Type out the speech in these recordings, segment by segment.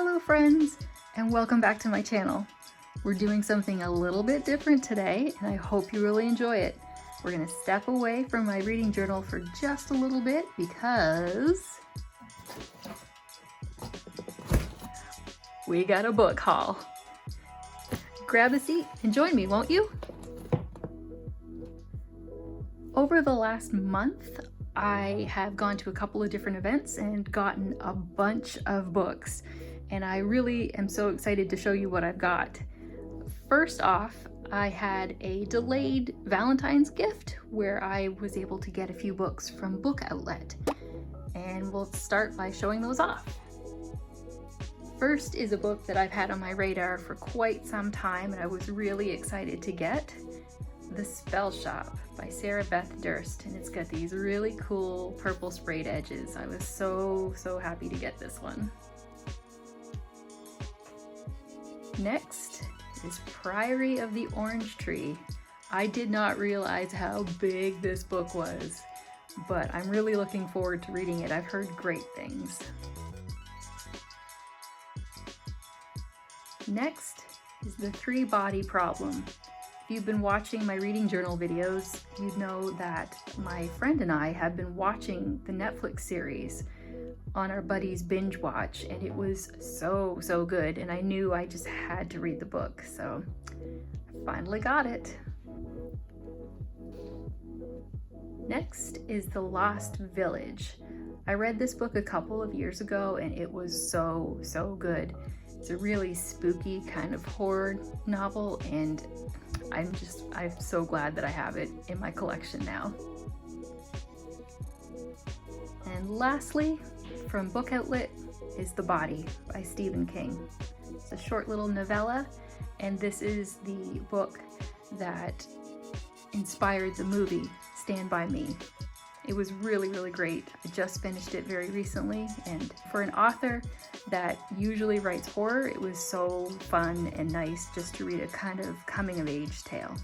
Hello friends, and welcome back to my channel. We're doing something a little bit different today, and I hope you really enjoy it. We're gonna step away from my reading journal for just a little bit because we got a book haul. Grab a seat and join me, won't you? Over the last month, I have gone to a couple of different events and gotten a bunch of books, and I really am so excited to show you what I've got. First off, I had a delayed Valentine's gift where I was able to get a few books from Book Outlet, and we'll start by showing those off. First is a book that I've had on my radar for quite some time and I was really excited to get. The Spell Shop by Sarah Beth Durst, and it's got these really cool purple sprayed edges. I was so happy to get this one. Next is Priory of the Orange Tree. I did not realize how big this book was, but I'm really looking forward to reading it. I've heard great things. Next is The Three-Body Problem. If you've been watching my reading journal videos, you'd know that my friend and I have been watching the Netflix series on our buddies binge watch, and it was so good, and I knew I just had to read the book, so I finally got it. Next is The Lost Village. I read this book a couple of years ago and it was so good. It's a really spooky kind of horror novel, and I'm so glad that I have it in my collection now. And lastly, from Book Outlet is The Body by Stephen King. It's a short little novella, and this is the book that inspired the movie Stand By Me. It was really great. I just finished it very recently, and for an author that usually writes horror, it was so fun and nice just to read a kind of coming-of-age tale.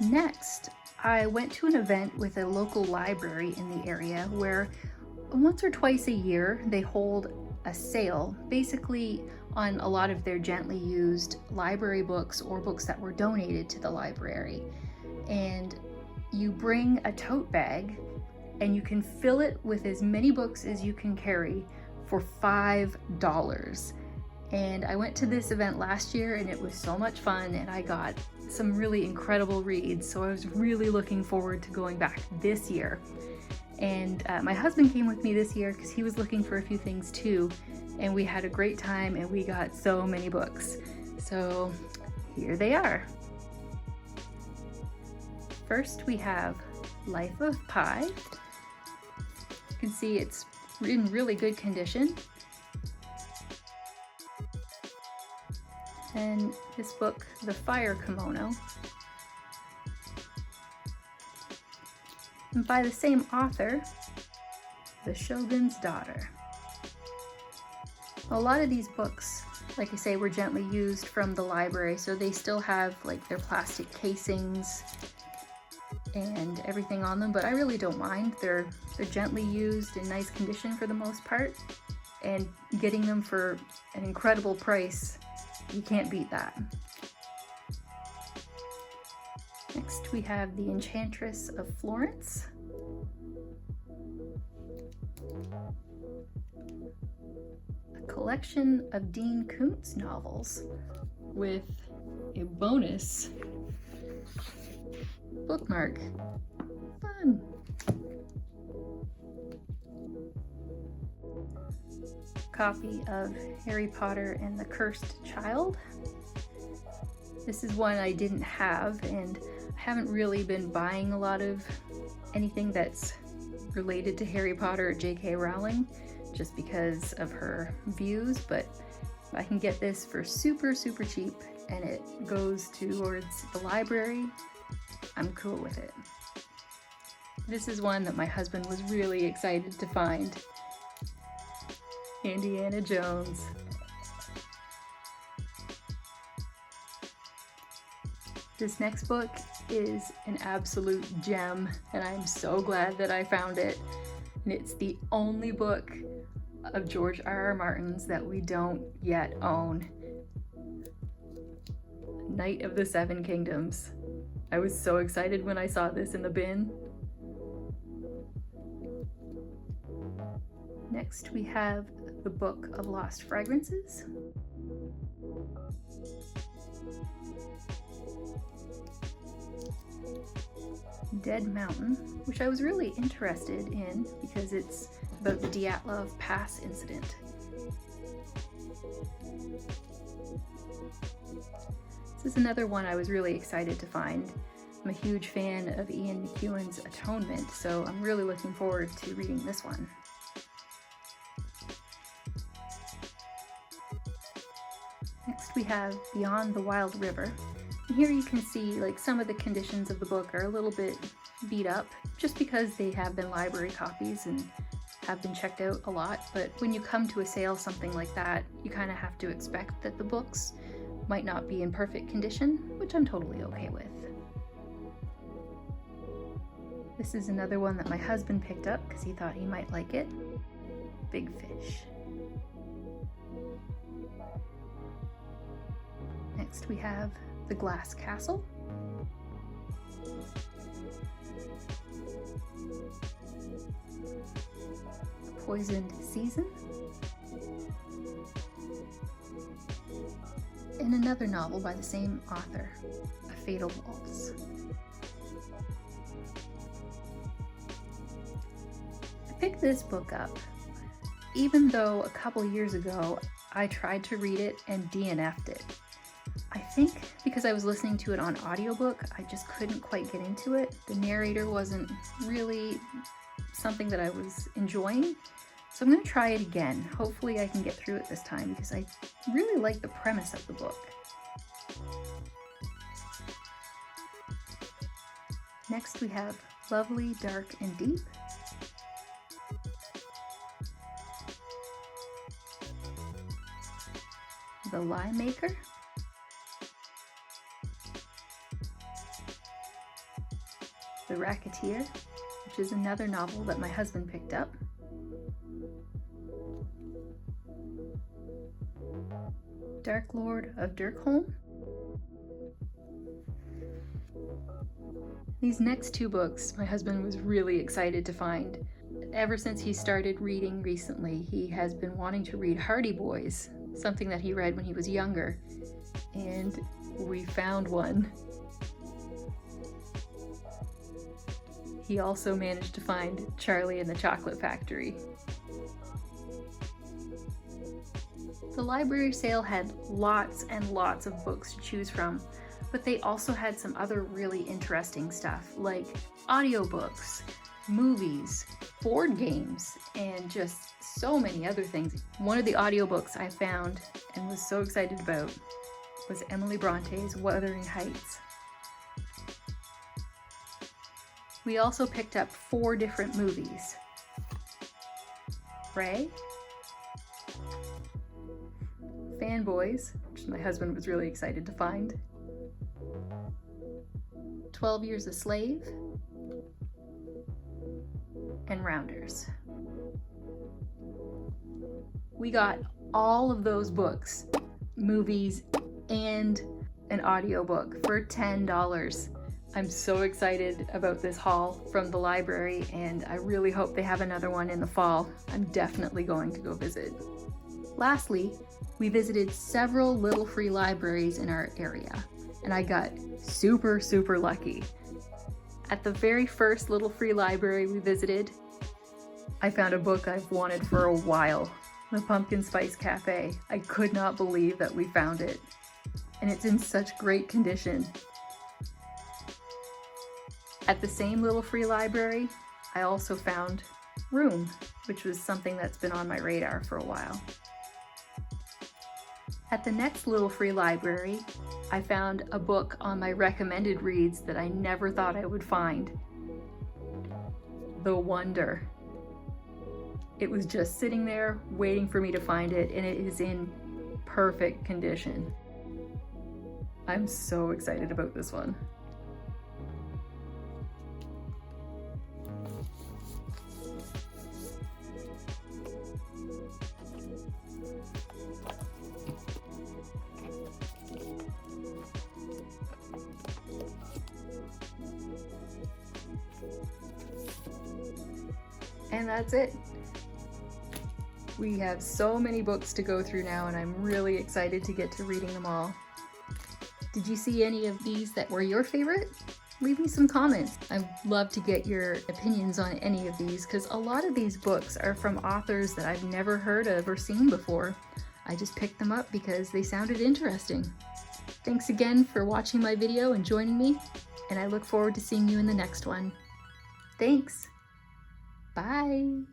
Next, I went to an event with a local library in the area where once or twice a year they hold a sale, basically on a lot of their gently used library books or books that were donated to the library. And you bring a tote bag and you can fill it with as many books as you can carry for $5. And I went to this event last year and it was so much fun, and I got some really incredible reads, so I was really looking forward to going back this year. And my husband came with me this year because he was looking for a few things too, and we had a great time and we got so many books. So here they are. First we have Life of Pi. You can see it's in really good condition. And this book, The Fire Kimono, and by the same author, The Shogun's Daughter. A lot of these books, like I say, were gently used from the library, so they still have like their plastic casings and everything on them, but I really don't mind. They're gently used in nice condition for the most part, and getting them for an incredible price, you can't beat that. Next we have The Enchantress of Florence. A collection of Dean Koontz novels with a bonus bookmark. Fun! Copy of Harry Potter and the Cursed Child. This is one I didn't have, and I haven't really been buying a lot of anything that's related to Harry Potter or J.K. Rowling just because of her views, but I can get this for super cheap and it goes towards the library. I'm cool with it. This is one that my husband was really excited to find. Indiana Jones. This next book is an absolute gem, and I'm so glad that I found it. And it's the only book of George R.R. Martin's that we don't yet own. Knight of the Seven Kingdoms. I was so excited when I saw this in the bin. Next we have the Book of Lost Fragrances. Dead Mountain, which I was really interested in because it's about the Dyatlov Pass incident. This is another one I was really excited to find. I'm a huge fan of Ian McEwan's Atonement, so I'm really looking forward to reading this one. Next we have Beyond the Wild River. And here you can see like some of the conditions of the book are a little bit beat up just because they have been library copies and have been checked out a lot, but when you come to a sale something like that, you kind of have to expect that the books might not be in perfect condition, which I'm totally okay with. This is another one that my husband picked up because he thought he might like it. Big Fish. Next we have The Glass Castle. Poisoned Season. And another novel by the same author, A Fatal Waltz. I picked this book up even though a couple years ago I tried to read it and DNF'd it. I think because I was listening to it on audiobook, I just couldn't quite get into it. The narrator wasn't really something that I was enjoying. So I'm going to try it again. Hopefully I can get through it this time because I really like the premise of the book. Next we have Lovely, Dark, and Deep. The Lie Maker. The Racketeer, which is another novel that my husband picked up. Dark Lord of Dirkholm. These next two books my husband was really excited to find. Ever since he started reading recently, he has been wanting to read Hardy Boys, something that he read when he was younger, and we found one. He also managed to find Charlie and the Chocolate Factory. The library sale had lots and lots of books to choose from, but they also had some other really interesting stuff like audiobooks, movies, board games, and just so many other things. One of the audiobooks I found and was so excited about was Emily Bronte's Wuthering Heights. We also picked up 4 different movies. Ray, Fanboys, which my husband was really excited to find, 12 Years a Slave, and Rounders. We got all of those books, movies, and an audiobook for $10. I'm so excited about this haul from the library, and I really hope they have another one in the fall. I'm definitely going to go visit. Lastly, we visited several little free libraries in our area, and I got super lucky. At the very first little free library we visited, I found a book I've wanted for a while, The Pumpkin Spice Cafe. I could not believe that we found it, and it's in such great condition. At the same little free library, I also found Room, which was something that's been on my radar for a while. At the next little free library, I found a book on my recommended reads that I never thought I would find. The Wonder. It was just sitting there waiting for me to find it, and it is in perfect condition. I'm so excited about this one. And that's it. We have so many books to go through now, and I'm really excited to get to reading them all. Did you see any of these that were your favorite? Leave me some comments. I'd love to get your opinions on any of these, because a lot of these books are from authors that I've never heard of or seen before. I just picked them up because they sounded interesting. Thanks again for watching my video and joining me, and I look forward to seeing you in the next one. Thanks. Bye.